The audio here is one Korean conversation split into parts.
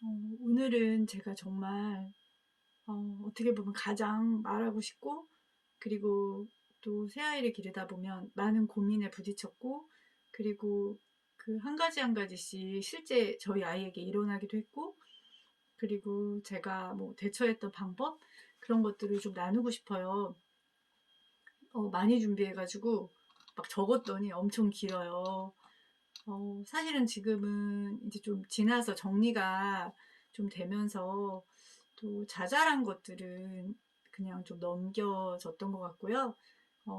오늘은 제가 정말 어떻게 보면 가장 말하고 싶고, 그리고 또 새아이를 기르다 보면 많은 고민에 부딪혔고, 그리고 그 한 가지 한 가지씩 실제 저희 아이에게 일어나기도 했고, 그리고 제가 뭐 대처했던 방법, 그런 것들을 좀 나누고 싶어요. 많이 준비해가지고 막 적었더니 엄청 길어요. 사실은 지금은 이제 좀 지나서 정리가 좀 되면서 또 자잘한 것들은 그냥 좀 넘겨졌던 것 같고요.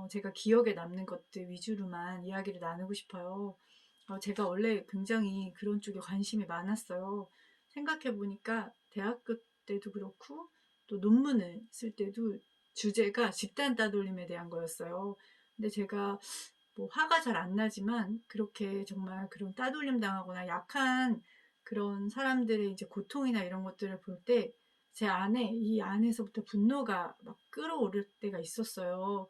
제가 기억에 남는 것들 위주로만 이야기를 나누고 싶어요. 제가 원래 굉장히 그런 쪽에 관심이 많았어요. 생각해보니까 대학교 때도 그렇고 또 논문을 쓸 때도 주제가 집단 따돌림에 대한 거였어요. 근데 제가 뭐 화가 잘 안 나지만 그렇게 정말 그런 따돌림 당하거나 약한 그런 사람들의 이제 고통이나 이런 것들을 볼 때 제 안에 이 안에서부터 분노가 막 끓어오를 때가 있었어요.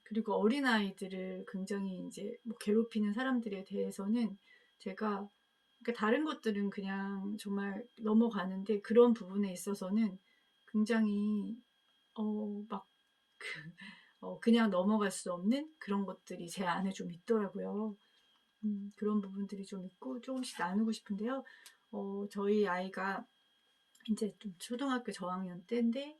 그리고 어린아이들을 굉장히 이제 뭐 괴롭히는 사람들에 대해서는 제가 그러니까 다른 것들은 그냥 정말 넘어가는데 그런 부분에 있어서는 굉장히 막 그냥 넘어갈 수 없는 그런 것들이 제 안에 좀 있더라고요. 그런 부분들이 좀 있고 조금씩 나누고 싶은데요. 저희 아이가 이제 좀 초등학교 저학년 때인데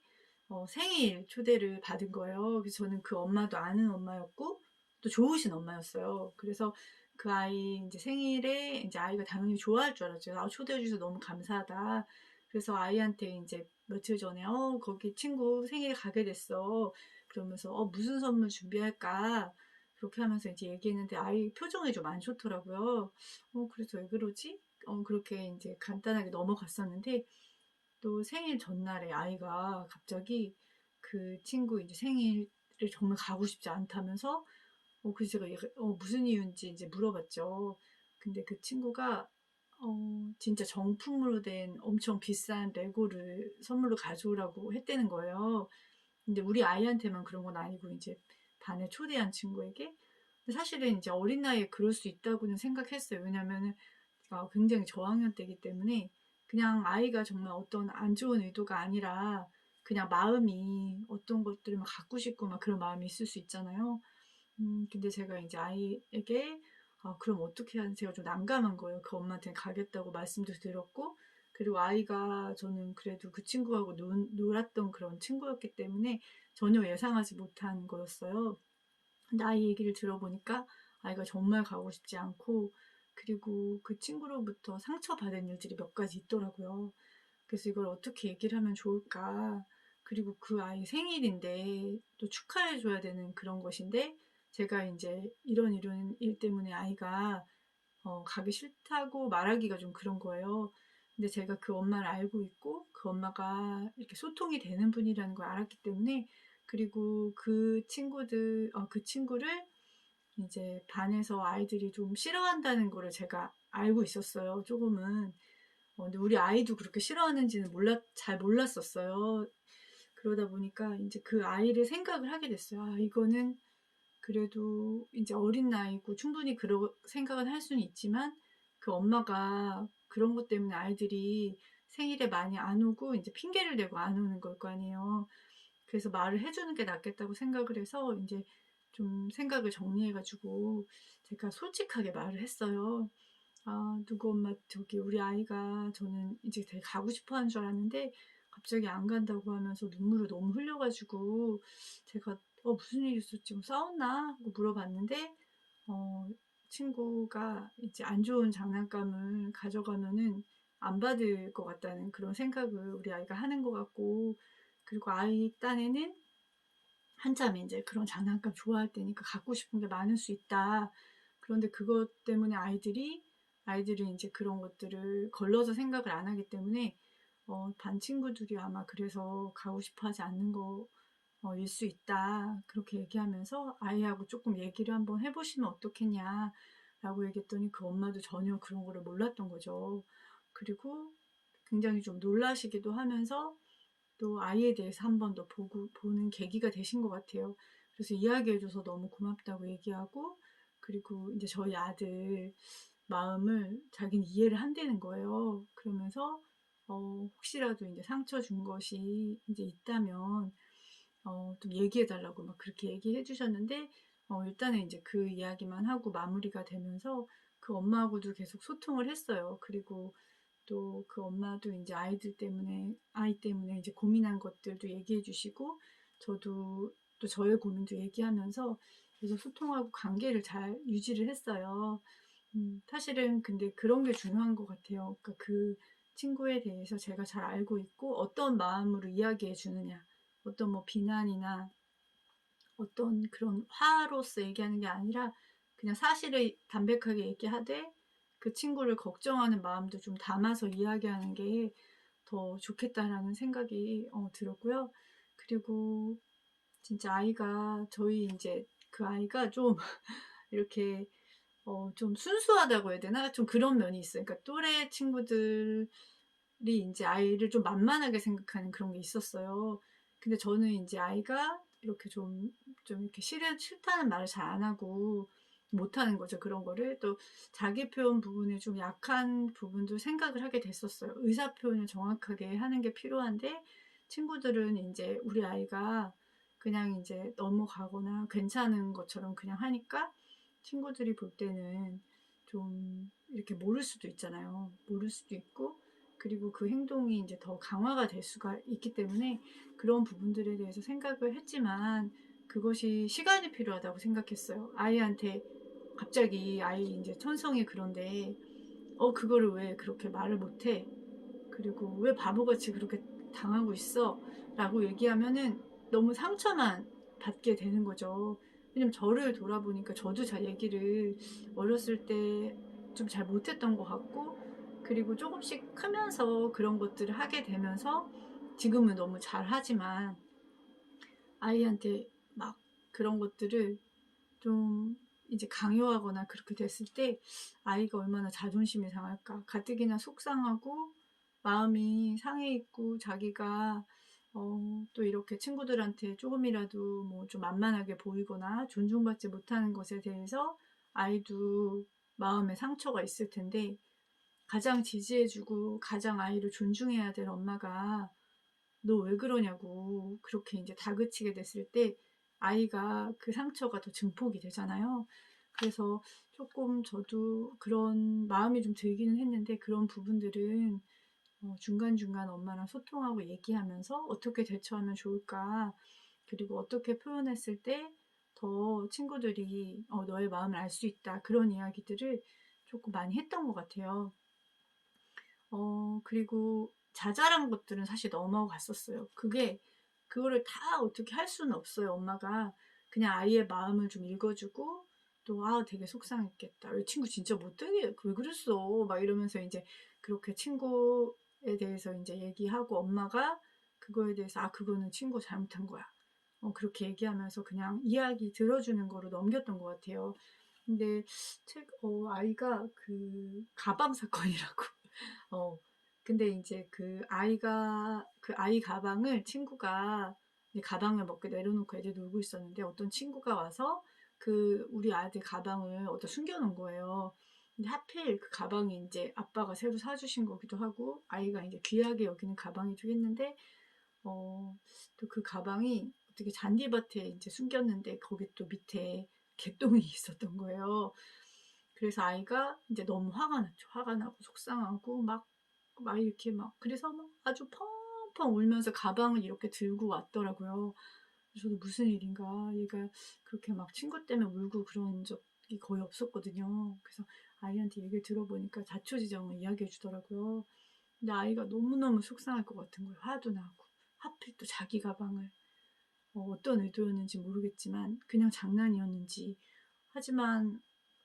생일 초대를 받은 거예요. 그래서 저는 그 엄마도 아는 엄마였고 또 좋으신 엄마였어요. 그래서 그 아이 이제 생일에 이제 아이가 당연히 좋아할 줄 알았죠. 초대해 주셔서 너무 감사하다. 그래서 아이한테 이제 며칠 전에 거기 친구 생일에 가게 됐어. 그러면서 무슨 선물 준비할까? 그렇게 하면서 이제 얘기했는데 아이 표정이 좀 안 좋더라고요. 그래서 왜 그러지? 그렇게 이제 간단하게 넘어갔었는데 또 생일 전날에 아이가 갑자기 그 친구 이제 생일을 정말 가고 싶지 않다면서 그래서 제가 무슨 이유인지 이제 물어봤죠. 근데 그 친구가 진짜 정품으로 된 엄청 비싼 레고를 선물로 가져오라고 했다는 거예요. 근데 우리 아이한테만 그런 건 아니고 이제 반에 초대한 친구에게. 근데 사실은 이제 어린 나이에 그럴 수 있다고는 생각했어요. 왜냐면은 굉장히 저학년 때이기 때문에 그냥 아이가 정말 어떤 안 좋은 의도가 아니라 그냥 마음이 어떤 것들을 막 갖고 싶고 막 그런 마음이 있을 수 있잖아요. 근데 제가 이제 아이에게 그럼 어떻게 하는 제가 좀 난감한 거예요. 그 엄마한테 가겠다고 말씀도 드렸고 그리고 아이가 저는 그래도 그 친구하고 놀았던 그런 친구였기 때문에 전혀 예상하지 못한 거였어요. 근데 아이 얘기를 들어보니까 아이가 정말 가고 싶지 않고 그리고 그 친구로부터 상처받은 일들이 몇 가지 있더라고요. 그래서 이걸 어떻게 얘기를 하면 좋을까? 그리고 그 아이 생일인데 또 축하해줘야 되는 그런 것인데 제가 이제 이런 일 때문에 아이가 가기 싫다고 말하기가 좀 그런 거예요. 근데 제가 그 엄마를 알고 있고 그 엄마가 이렇게 소통이 되는 분이라는 걸 알았기 때문에 그리고 그 친구를 이제 반에서 아이들이 좀 싫어한다는 거를 제가 알고 있었어요. 조금은. 근데 우리 아이도 그렇게 싫어하는지는 잘 몰랐었어요. 그러다 보니까 이제 그 아이를 생각을 하게 됐어요. 이거는 그래도 이제 어린 나이고 충분히 그런 생각은 할 수는 있지만 그 엄마가 그런 것 때문에 아이들이 생일에 많이 안 오고 이제 핑계를 대고 안 오는 걸 거 아니에요. 그래서 말을 해주는 게 낫겠다고 생각을 해서 이제 좀 생각을 정리해가지고 제가 솔직하게 말을 했어요. 누구 엄마 저기 우리 아이가 저는 이제 되게 가고 싶어 하는 줄 알았는데 갑자기 안 간다고 하면서 눈물을 너무 흘려가지고 제가 무슨 일 있었지 뭐 싸웠나 하고 물어봤는데 어 친구가 이제 안 좋은 장난감을 가져가면은 안 받을 것 같다는 그런 생각을 우리 아이가 하는 것 같고 그리고 아이 딴에는 한참 이제 그런 장난감 좋아할 때니까 갖고 싶은 게 많을 수 있다. 그런데 그것 때문에 아이들이 이제 그런 것들을 걸러서 생각을 안 하기 때문에 반 친구들이 아마 그래서 가고 싶어 하지 않는 일 수 있다. 그렇게 얘기하면서 아이하고 조금 얘기를 한번 해보시면 어떻겠냐라고 얘기했더니 그 엄마도 전혀 그런 거를 몰랐던 거죠. 그리고 굉장히 좀 놀라시기도 하면서 또 아이에 대해서 한 번 더 보는 계기가 되신 것 같아요. 그래서 이야기해줘서 너무 고맙다고 얘기하고, 그리고 이제 저희 아들, 마음을 자기는 이해를 한다는 거예요. 그러면서 혹시라도 이제 상처 준 것이 이제 있다면 좀 얘기해 달라고 막 그렇게 얘기해 주셨는데 일단은 이제 그 이야기만 하고 마무리가 되면서 그 엄마하고도 계속 소통을 했어요. 그리고 또 그 엄마도 이제 아이 때문에 이제 고민한 것들도 얘기해 주시고 저도 또 저의 고민도 얘기하면서 계속 소통하고 관계를 잘 유지를 했어요. 사실은 근데 그런 게 중요한 것 같아요. 그러니까 그 친구에 대해서 제가 잘 알고 있고 어떤 마음으로 이야기해 주느냐, 어떤 뭐 비난이나 어떤 그런 화로서 얘기하는 게 아니라 그냥 사실을 담백하게 얘기하되 그 친구를 걱정하는 마음도 좀 담아서 이야기하는 게 더 좋겠다라는 생각이 들었고요. 그리고 진짜 저희 이제 그 아이가 좀 이렇게 좀 순수하다고 해야 되나? 좀 그런 면이 있어요. 그러니까 또래 친구들이 이제 아이를 좀 만만하게 생각하는 그런 게 있었어요. 근데 저는 이제 아이가 이렇게 좀 이렇게 싫다는 말을 잘 안 하고 못하는 거죠. 그런 거를. 또 자기 표현 부분에 좀 약한 부분도 생각을 하게 됐었어요. 의사 표현을 정확하게 하는 게 필요한데 친구들은 이제 우리 아이가 그냥 이제 넘어가거나 괜찮은 것처럼 그냥 하니까 친구들이 볼 때는 좀 이렇게 모를 수도 있잖아요. 모를 수도 있고 그리고 그 행동이 이제 더 강화가 될 수가 있기 때문에 그런 부분들에 대해서 생각을 했지만 그것이 시간이 필요하다고 생각했어요. 아이한테 갑자기 아이 이제 천성이 그런데 그거를 왜 그렇게 말을 못해? 그리고 왜 바보같이 그렇게 당하고 있어? 라고 얘기하면은 너무 상처만 받게 되는 거죠. 왜냐면 저를 돌아보니까 저도 잘 얘기를 어렸을 때 좀 잘 못했던 것 같고, 그리고 조금씩 크면서 그런 것들을 하게 되면서 지금은 너무 잘 하지만 아이한테 막 그런 것들을 좀 이제 강요하거나 그렇게 됐을 때 아이가 얼마나 자존심이 상할까. 가뜩이나 속상하고 마음이 상해 있고 자기가 또 이렇게 친구들한테 조금이라도 뭐 좀 만만하게 보이거나 존중받지 못하는 것에 대해서 아이도 마음에 상처가 있을 텐데 가장 지지해주고 가장 아이를 존중해야 될 엄마가 너 왜 그러냐고 그렇게 이제 다그치게 됐을 때 아이가 그 상처가 더 증폭이 되잖아요. 그래서 조금 저도 그런 마음이 좀 들기는 했는데 그런 부분들은 중간중간 엄마랑 소통하고 얘기하면서 어떻게 대처하면 좋을까 그리고 어떻게 표현했을 때 더 친구들이 너의 마음을 알 수 있다 그런 이야기들을 조금 많이 했던 것 같아요. 그리고 자잘한 것들은 사실 넘어갔었어요. 그거를 다 어떻게 할 수는 없어요. 엄마가 그냥 아이의 마음을 좀 읽어주고 또 되게 속상했겠다. 이 친구 진짜 못되게 왜 그랬어? 막 이러면서 이제 그렇게 친구에 대해서 이제 얘기하고 엄마가 그거에 대해서 그거는 친구 잘못한 거야. 그렇게 얘기하면서 그냥 이야기 들어주는 거로 넘겼던 것 같아요. 근데 아이가 그 가방 사건이라고 어, 근데 이제 그 아이 가방을 친구가 이제 가방을 먹게 내려놓고 애들 놀고 있었는데 어떤 친구가 와서 우리 아들 가방을 어디다 숨겨놓은 거예요. 근데 하필 그 가방이 이제 아빠가 새로 사주신 거기도 하고 아이가 이제 귀하게 여기는 가방이기도 했는데 또 그 가방이 어떻게 잔디밭에 이제 숨겼는데 거기 또 밑에 개똥이 있었던 거예요. 그래서 아이가 이제 너무 화가 났죠. 화가 나고 속상하고 막 이렇게 그래서 막 아주 펑펑 울면서 가방을 이렇게 들고 왔더라고요. 저도 무슨 일인가. 얘가 그렇게 막 친구 때문에 울고 그런 적이 거의 없었거든요. 그래서 아이한테 얘기를 들어보니까 자초지종을 이야기해 주더라고요. 근데 아이가 너무너무 속상할 것 같은 거예요. 화도 나고. 하필 또 자기 가방을 어떤 의도였는지 모르겠지만 그냥 장난이었는지 하지만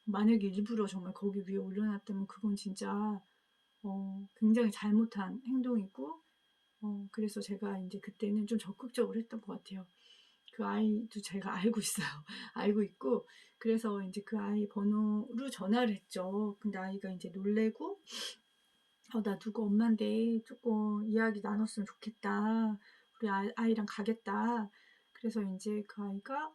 만약에 일부러 정말 거기 위에 올려놨다면 그건 진짜 굉장히 잘못한 행동이고 그래서 제가 이제 그때는 좀 적극적으로 했던 것 같아요. 그 아이도 제가 알고 있어요. 알고 있고 그래서 이제 그 아이 번호로 전화를 했죠. 근데 아이가 이제 놀래고 나 누구 엄마인데 조금 이야기 나눴으면 좋겠다. 우리 아이랑 가겠다. 그래서 이제 그 아이가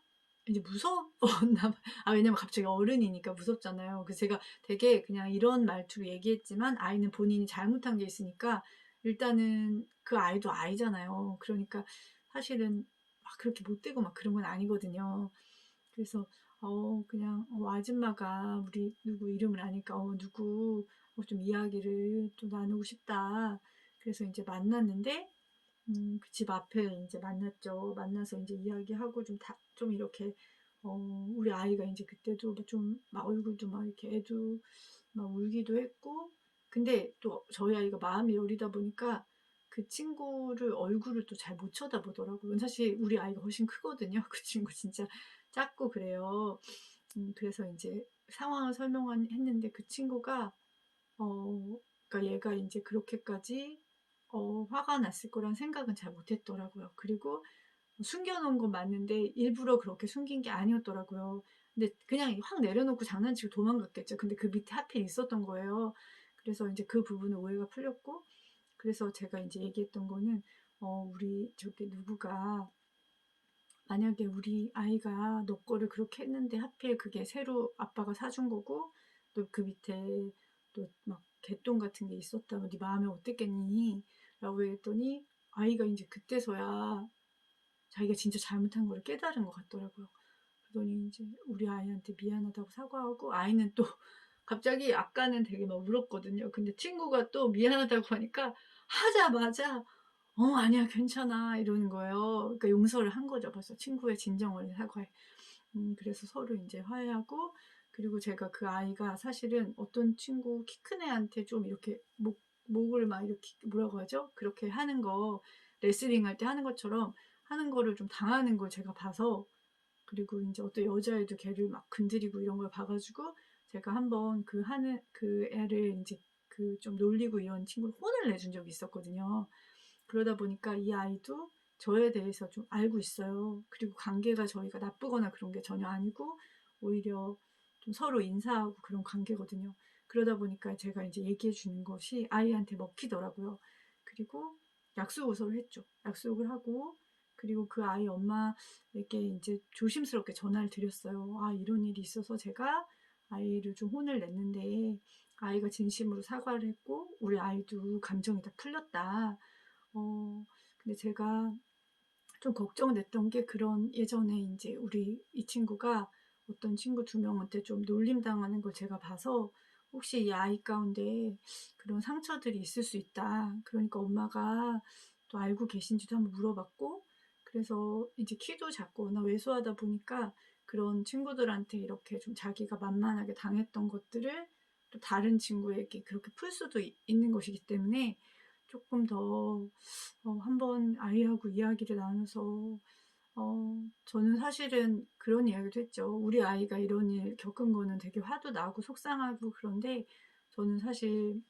이제 무서웠나 봐요. 왜냐면 갑자기 어른이니까 무섭잖아요. 그래서 제가 되게 그냥 이런 말투로 얘기했지만 아이는 본인이 잘못한 게 있으니까 일단은 그 아이도 아이잖아요. 그러니까 사실은 막 그렇게 못되고 막 그런 건 아니거든요. 그래서 그냥 아줌마가 우리 누구 이름을 아니까 누구 좀 이야기를 또 나누고 싶다. 그래서 이제 만났는데 그 집 앞에 이제 만났죠. 만나서 이제 이야기하고 좀 이렇게 우리 아이가 이제 그때도 좀 막 얼굴도 막 이렇게 애도 막 울기도 했고 근데 또 저희 아이가 마음이 여리다 보니까 그 친구를 얼굴을 또 잘 못 쳐다보더라고요. 사실 우리 아이가 훨씬 크거든요. 그 친구 진짜 작고 그래요. 그래서 이제 상황을 설명했는데 그 친구가 그러니까 얘가 이제 그렇게까지 화가 났을 거란 생각은 잘 못했더라고요. 그리고 숨겨놓은 건 맞는데 일부러 그렇게 숨긴 게 아니었더라고요. 근데 그냥 확 내려놓고 장난치고 도망갔겠죠. 근데 그 밑에 하필 있었던 거예요. 그래서 이제 그 부분은 오해가 풀렸고, 그래서 제가 이제 얘기했던 거는 우리 저기 누구가 만약에 우리 아이가 너 거를 그렇게 했는데 하필 그게 새로 아빠가 사준 거고 또 그 밑에 또 막 개똥 같은 게 있었다면 네 마음이 어땠겠니? 라고 했더니 아이가 이제 그때서야 자기가 진짜 잘못한 걸 깨달은 것 같더라고요. 그러더니 이제 우리 아이한테 미안하다고 사과하고 아이는 또 갑자기 아까는 되게 막 울었거든요. 근데 친구가 또 미안하다고 하니까 하자마자 아니야 괜찮아 이러는 거예요. 그러니까 용서를 한 거죠. 벌써 친구의 진정어린 사과에. 그래서 서로 이제 화해하고 그리고 제가 그 아이가 사실은 어떤 친구 키 큰 애한테 좀 이렇게 목을 막 이렇게 뭐라고 하죠? 그렇게 하는 거 레슬링 할 때 하는 것처럼 하는 거를 좀 당하는 걸 제가 봐서 그리고 이제 어떤 여자애도 걔를 막 건드리고 이런 걸 봐가지고 제가 한번 그 애를 이제 그 좀 놀리고 이런 친구를 혼을 내준 적이 있었거든요. 그러다 보니까 이 아이도 저에 대해서 좀 알고 있어요. 그리고 관계가 저희가 나쁘거나 그런 게 전혀 아니고 오히려 좀 서로 인사하고 그런 관계거든요. 그러다 보니까 제가 이제 얘기해 주는 것이 아이한테 먹히더라고요. 그리고 약속을 서로 했죠. 약속을 하고 그리고 그 아이 엄마에게 이제 조심스럽게 전화를 드렸어요. 이런 일이 있어서 제가 아이를 좀 혼을 냈는데 아이가 진심으로 사과를 했고 우리 아이도 감정이 다 풀렸다. 근데 제가 좀 걱정됐던 게 그런 예전에 이제 우리 이 친구가 어떤 친구 두 명한테 좀 놀림당하는 걸 제가 봐서 혹시 이 아이 가운데 그런 상처들이 있을 수 있다. 그러니까 엄마가 또 알고 계신지도 한번 물어봤고 그래서 이제 키도 작거나 왜소하다 보니까 그런 친구들한테 이렇게 좀 자기가 만만하게 당했던 것들을 또 다른 친구에게 그렇게 풀 수도 있는 것이기 때문에 조금 더 한번 아이하고 이야기를 나눠서 저는 사실은 그런 이야기도 했죠. 우리 아이가 이런 일 겪은 거는 되게 화도 나고 속상하고 그런데 저는 사실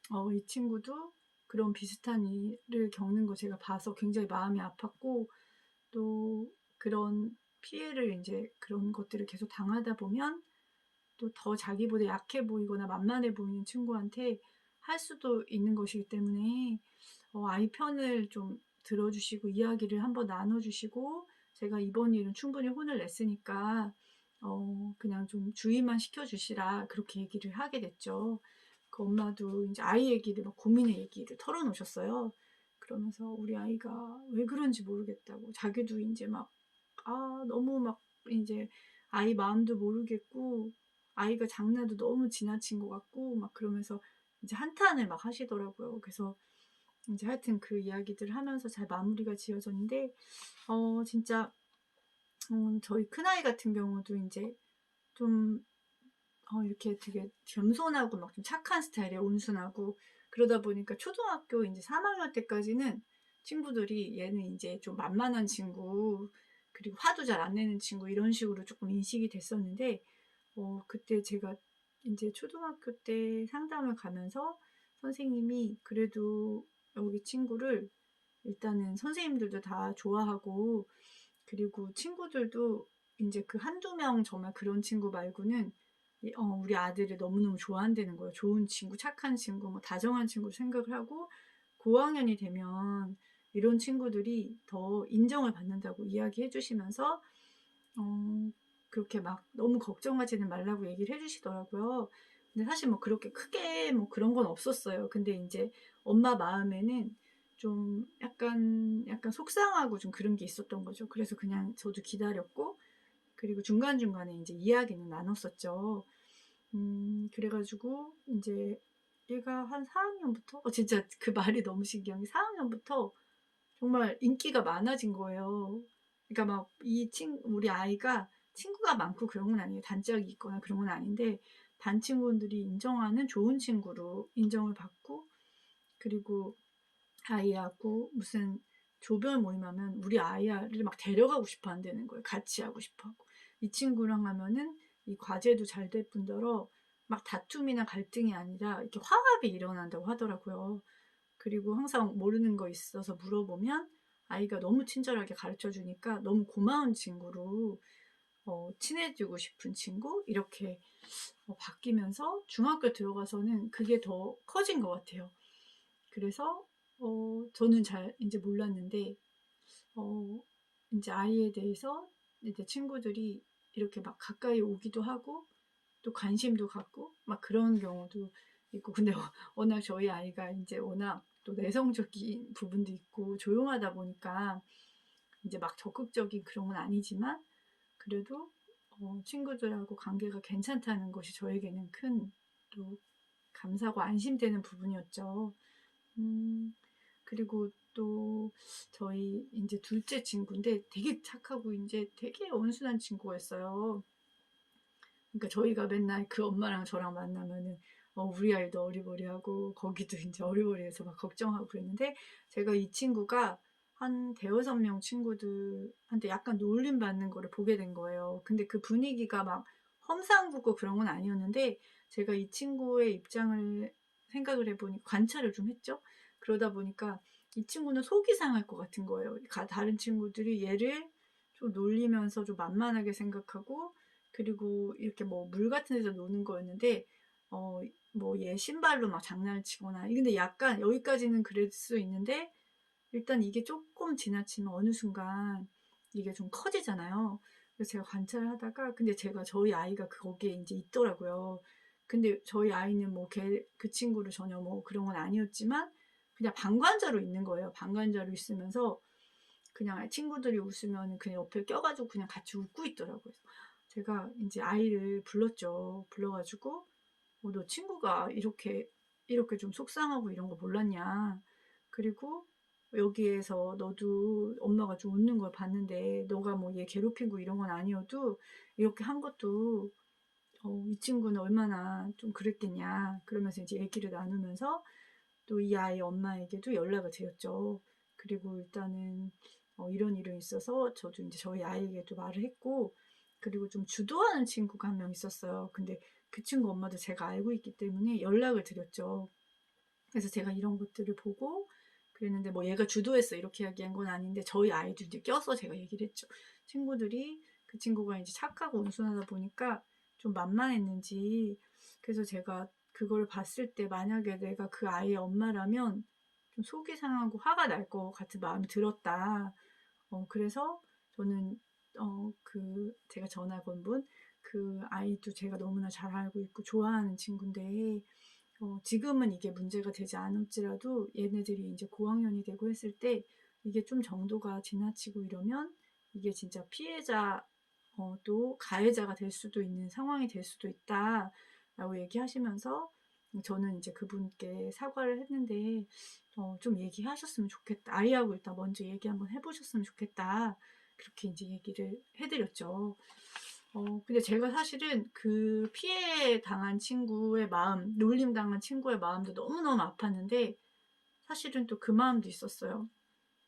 이 친구도 그런 비슷한 일을 겪는 거 제가 봐서 굉장히 마음이 아팠고 또 그런 피해를 이제 그런 것들을 계속 당하다 보면 또 더 자기보다 약해 보이거나 만만해 보이는 친구한테 할 수도 있는 것이기 때문에 아이 편을 좀 들어주시고 이야기를 한번 나눠주시고 제가 이번 일은 충분히 혼을 냈으니까 그냥 좀 주의만 시켜주시라 그렇게 얘기를 하게 됐죠. 그 엄마도 이제 아이 얘기를 막 고민의 얘기를 털어놓으셨어요. 그러면서 우리 아이가 왜 그런지 모르겠다고 자기도 이제 막 너무 막 이제 아이 마음도 모르겠고 아이가 장난도 너무 지나친 것 같고 막 그러면서 이제 한탄을 막 하시더라고요. 그래서 이제 하여튼 그 이야기들을 하면서 잘 마무리가 지어졌는데 진짜 저희 큰아이 같은 경우도 이제 좀 이렇게 되게 겸손하고 막 좀 착한 스타일에 온순하고 그러다 보니까 초등학교 이제 3학년 때까지는 친구들이 얘는 이제 좀 만만한 친구 그리고 화도 잘 안 내는 친구 이런 식으로 조금 인식이 됐었는데 그때 제가 이제 초등학교 때 상담을 가면서 선생님이 그래도 여기 친구를 일단은 선생님들도 다 좋아하고 그리고 친구들도 이제 그 한두 명 정말 그런 친구 말고는 우리 아들을 너무너무 좋아한다는 거예요. 좋은 친구, 착한 친구, 뭐 다정한 친구 생각을 하고 고학년이 되면 이런 친구들이 더 인정을 받는다고 이야기해 주시면서 그렇게 막 너무 걱정하지는 말라고 얘기를 해주시더라고요. 근데 사실 뭐 그렇게 크게 뭐 그런 건 없었어요. 근데 이제 엄마 마음에는 좀 약간 속상하고 좀 그런 게 있었던 거죠. 그래서 그냥 저도 기다렸고, 그리고 중간중간에 이제 이야기는 나눴었죠. 그래가지고 이제 얘가 한 4학년부터 진짜 그 말이 너무 신기한 게 4학년부터 정말 인기가 많아진 거예요. 그러니까 막 우리 아이가 친구가 많고 그런 건 아니에요. 단짝이 있거나 그런 건 아닌데, 반 친구들이 인정하는 좋은 친구로 인정을 받고, 그리고 아이하고 무슨 조별 모임하면 우리 아이를 막 데려가고 싶어 한다는 거예요. 같이 하고 싶어 하고. 이 친구랑 하면은 이 과제도 잘 될 뿐더러 막 다툼이나 갈등이 아니라 이렇게 화합이 일어난다고 하더라고요. 그리고 항상 모르는 거 있어서 물어보면 아이가 너무 친절하게 가르쳐 주니까 너무 고마운 친구로 친해지고 싶은 친구 이렇게 바뀌면서 중학교 들어가서는 그게 더 커진 것 같아요. 그래서 저는 잘 이제 몰랐는데 어, 이제 아이에 대해서 이제 친구들이 이렇게 막 가까이 오기도 하고 또 관심도 갖고 막 그런 경우도 있고, 근데 워낙 저희 아이가 이제 워낙 또 내성적인 부분도 있고 조용하다 보니까 이제 막 적극적인 그런 건 아니지만 그래도 친구들하고 관계가 괜찮다는 것이 저에게는 큰 또 감사하고 안심되는 부분이었죠. 음, 그리고 또 저희 이제 둘째 친구인데 되게 착하고 이제 되게 온순한 친구였어요. 그러니까 저희가 맨날 그 엄마랑 저랑 만나면은 우리 아이도 어리버리하고 거기도 이제 어리버리해서 막 걱정하고 그랬는데, 제가 이 친구가 한 대여섯 명 친구들한테 약간 놀림 받는 거를 보게 된 거예요. 근데 그 분위기가 막 험상궂고 그런 건 아니었는데, 제가 이 친구의 입장을 생각을 해보니 관찰을 좀 했죠. 그러다 보니까 이 친구는 속이 상할 것 같은 거예요. 다른 친구들이 얘를 좀 놀리면서 좀 만만하게 생각하고, 그리고 이렇게 뭐 물 같은 데서 노는 거였는데 뭐 얘 신발로 막 장난을 치거나, 근데 약간 여기까지는 그럴 수 있는데 일단 이게 조금 지나치면 어느 순간 이게 좀 커지잖아요. 그래서 제가 관찰을 하다가, 근데 제가 저희 아이가 거기에 이제 있더라고요. 근데 저희 아이는 뭐 그 친구를 전혀 뭐 그런 건 아니었지만 그냥 방관자로 있는 거예요. 방관자로 있으면서 그냥 친구들이 웃으면 그냥 옆에 껴가지고 그냥 같이 웃고 있더라고요. 제가 이제 아이를 불렀죠. 불러가지고 너 친구가 이렇게 좀 속상하고 이런 거 몰랐냐. 그리고 여기에서 너도 엄마가 좀 웃는 걸 봤는데 너가 뭐 얘 괴롭히고 이런 건 아니어도 이렇게 한 것도 이 친구는 얼마나 좀 그랬겠냐. 그러면서 이제 얘기를 나누면서 또 이 아이 엄마에게도 연락을 드렸죠. 그리고 일단은 이런 일이 있어서 저도 이제 저희 아이에게도 말을 했고, 그리고 좀 주도하는 친구가 한 명 있었어요. 근데 그 친구 엄마도 제가 알고 있기 때문에 연락을 드렸죠. 그래서 제가 이런 것들을 보고 그랬는데, 뭐 얘가 주도했어 이렇게 이야기한 건 아닌데 저희 아이도 이제 껴서 제가 얘기를 했죠. 친구들이 그 친구가 이제 착하고 온순하다 보니까 좀 만만했는지, 그래서 제가 그걸 봤을 때 만약에 내가 그 아이의 엄마라면 좀 속이 상하고 화가 날 것 같은 마음이 들었다. 그래서 저는 제가 전화 건 분, 그 아이도 제가 너무나 잘 알고 있고 좋아하는 친구인데 지금은 이게 문제가 되지 않을지라도 얘네들이 이제 고학년이 되고 했을 때 이게 좀 정도가 지나치고 이러면 이게 진짜 피해자 또 가해자가 될 수도 있는 상황이 될 수도 있다라고 얘기하시면서, 저는 이제 그분께 사과를 했는데 좀 얘기하셨으면 좋겠다. 아이하고 일단 먼저 얘기 한번 해보셨으면 좋겠다. 그렇게 이제 얘기를 해드렸죠. 근데 제가 사실은 그 피해 당한 친구의 마음, 놀림 당한 친구의 마음도 너무너무 아팠는데 사실은 또 그 마음도 있었어요.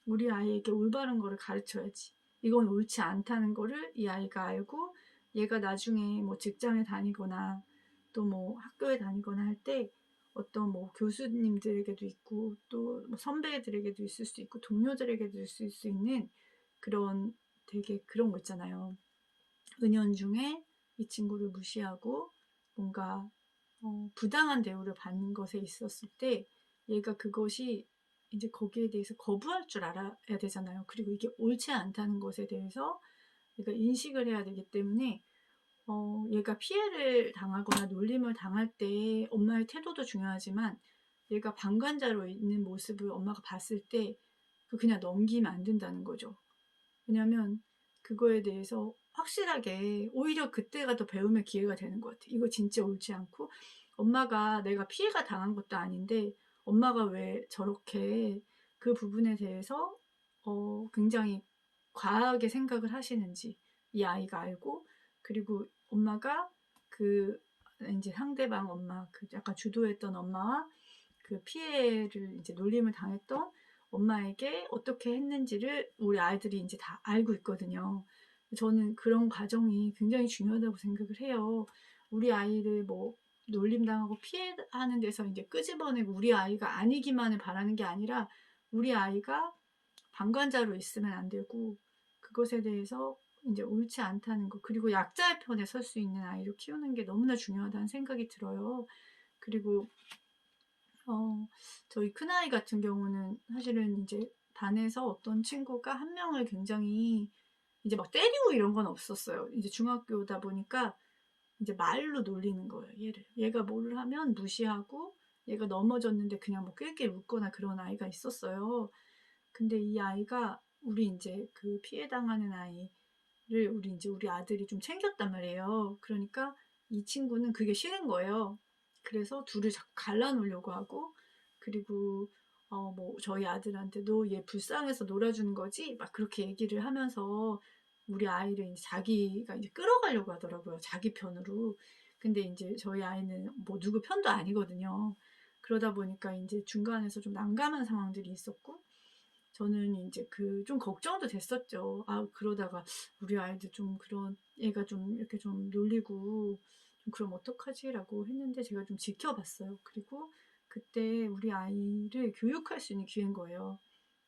우리 아이에게 올바른 거를 가르쳐야지. 이건 옳지 않다는 거를 이 아이가 알고 얘가 나중에 뭐 직장에 다니거나 또 뭐 학교에 다니거나 할 때 어떤 뭐 교수님들에게도 있고 또 뭐 선배들에게도 있을 수 있고 동료들에게도 있을 수 있는 그런 되게 그런 거 있잖아요. 은연중에 이 친구를 무시하고 뭔가 부당한 대우를 받는 것에 있었을 때 얘가 그것이 이제 거기에 대해서 거부할 줄 알아야 되잖아요. 그리고 이게 옳지 않다는 것에 대해서 얘가 인식을 해야 되기 때문에 얘가 피해를 당하거나 놀림을 당할 때 엄마의 태도도 중요하지만 얘가 방관자로 있는 모습을 엄마가 봤을 때 그냥 넘기면 안 된다는 거죠. 왜냐면 그거에 대해서 확실하게 오히려 그때가 더 배움의 기회가 되는 것 같아요. 이거 진짜 옳지 않고 엄마가 내가 피해가 당한 것도 아닌데 엄마가 왜 저렇게 그 부분에 대해서 굉장히 과하게 생각을 하시는지 이 아이가 알고 그리고 엄마가 그 이제 상대방 엄마 그 약간 주도했던 엄마와 그 피해를 이제 놀림을 당했던 엄마에게 어떻게 했는지를 우리 아이들이 이제 다 알고 있거든요. 저는 그런 과정이 굉장히 중요하다고 생각을 해요. 우리 아이를 뭐 놀림당하고 피해하는 데서 이제 끄집어내고 우리 아이가 아니기만을 바라는 게 아니라 우리 아이가 방관자로 있으면 안 되고 그것에 대해서 이제 옳지 않다는 거 그리고 약자의 편에 설 수 있는 아이를 키우는 게 너무나 중요하다는 생각이 들어요. 그리고 저희 큰아이 같은 경우는 사실은 이제 반에서 어떤 친구가 한 명을 굉장히 이제 막 때리고 이런 건 없었어요. 이제 중학교다 보니까 이제 말로 놀리는 거예요, 얘를. 얘가 뭐를 하면 무시하고 얘가 넘어졌는데 그냥 뭐 낄낄 웃거나 그런 아이가 있었어요. 근데 이 아이가 우리 이제 그 피해 당하는 아이를 우리 아들이 좀 챙겼단 말이에요. 그러니까 이 친구는 그게 싫은 거예요. 그래서 둘을 자꾸 갈라놓으려고 하고 그리고 뭐 저희 아들한테 너 얘 불쌍해서 놀아주는 거지? 막 그렇게 얘기를 하면서 우리 아이를 이제 자기가 이제 끌어가려고 하더라고요. 자기 편으로. 근데 이제 저희 아이는 뭐 누구 편도 아니거든요. 그러다 보니까 이제 중간에서 좀 난감한 상황들이 있었고 저는 이제 그 좀 걱정도 됐었죠. 아, 그러다가 우리 아이들 좀 그런 얘가 좀 이렇게 좀 놀리고 좀 그럼 어떡하지라고 했는데 제가 좀 지켜봤어요. 그리고 그때 우리 아이를 교육할 수 있는 기회인 거예요.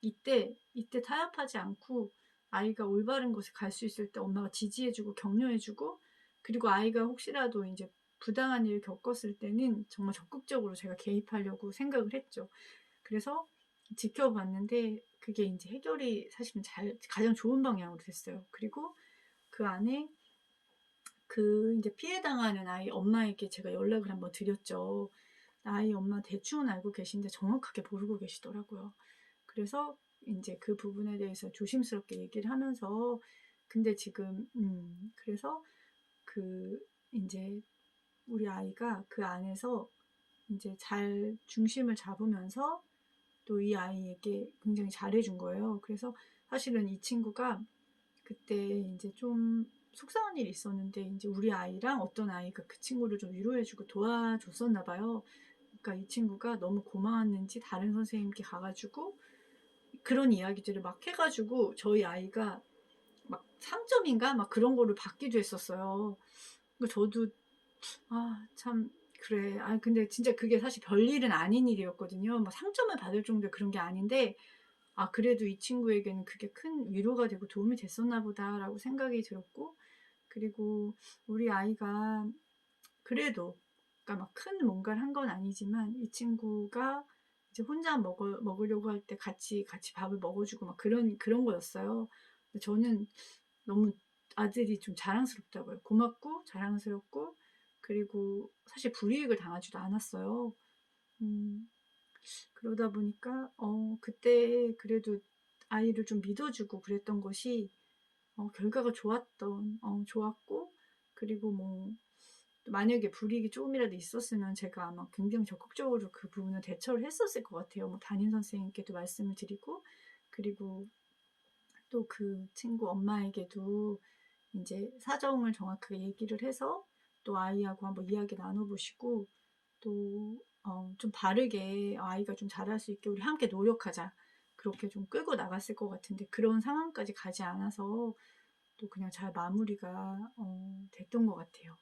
이때 타협하지 않고 아이가 올바른 곳에 갈 수 있을 때 엄마가 지지해주고 격려해주고 그리고 아이가 혹시라도 이제 부당한 일을 겪었을 때는 정말 적극적으로 제가 개입하려고 생각을 했죠. 그래서 지켜봤는데 그게 이제 해결이 사실은 가장 좋은 방향으로 됐어요. 그리고 그 안에 그 이제 피해 당하는 아이 엄마에게 제가 연락을 한번 드렸죠. 아이 엄마 대충은 알고 계신데 정확하게 모르고 계시더라고요. 그래서 이제 그 부분에 대해서 조심스럽게 얘기를 하면서 근데 지금 그래서 그 이제 우리 아이가 그 안에서 이제 잘 중심을 잡으면서 또 이 아이에게 굉장히 잘해준 거예요. 그래서 사실은 이 친구가 그때 이제 좀 속상한 일이 있었는데 이제 우리 아이랑 어떤 아이가 그 친구를 좀 위로해주고 도와줬었나 봐요. 그러니까 이 친구가 너무 고마웠는지 다른 선생님께 가가지고 그런 이야기들을 막 해가지고 저희 아이가 막 상점인가 막 그런 거를 받기도 했었어요. 그러니까 저도 참 그래. 근데 진짜 그게 사실 별일은 아닌 일이었거든요. 막 상점을 받을 정도의 그런 게 아닌데 그래도 이 친구에게는 그게 큰 위로가 되고 도움이 됐었나 보다라고 생각이 들었고 그리고 우리 아이가 그래도 그러니까 막 큰 뭔가를 한 건 아니지만 이 친구가 이제 혼자 먹으려고 할 때 같이 밥을 먹어주고 막 그런 거였어요. 근데 저는 너무 아들이 좀 자랑스럽다고요. 고맙고 자랑스럽고 그리고 사실 불이익을 당하지도 않았어요. 음, 그러다 보니까 그때 그래도 아이를 좀 믿어주고 그랬던 것이 결과가 좋았고 그리고 뭐 만약에 불이익이 조금이라도 있었으면 제가 아마 굉장히 적극적으로 그 부분을 대처를 했었을 것 같아요. 뭐 담임 선생님께도 말씀을 드리고 그리고 또 그 친구 엄마에게도 이제 사정을 정확하게 얘기를 해서 또 아이하고 한번 이야기 나눠보시고 또 좀 바르게 아이가 좀 잘할 수 있게 우리 함께 노력하자. 그렇게 좀 끌고 나갔을 것 같은데 그런 상황까지 가지 않아서 또 그냥 잘 마무리가 됐던 것 같아요.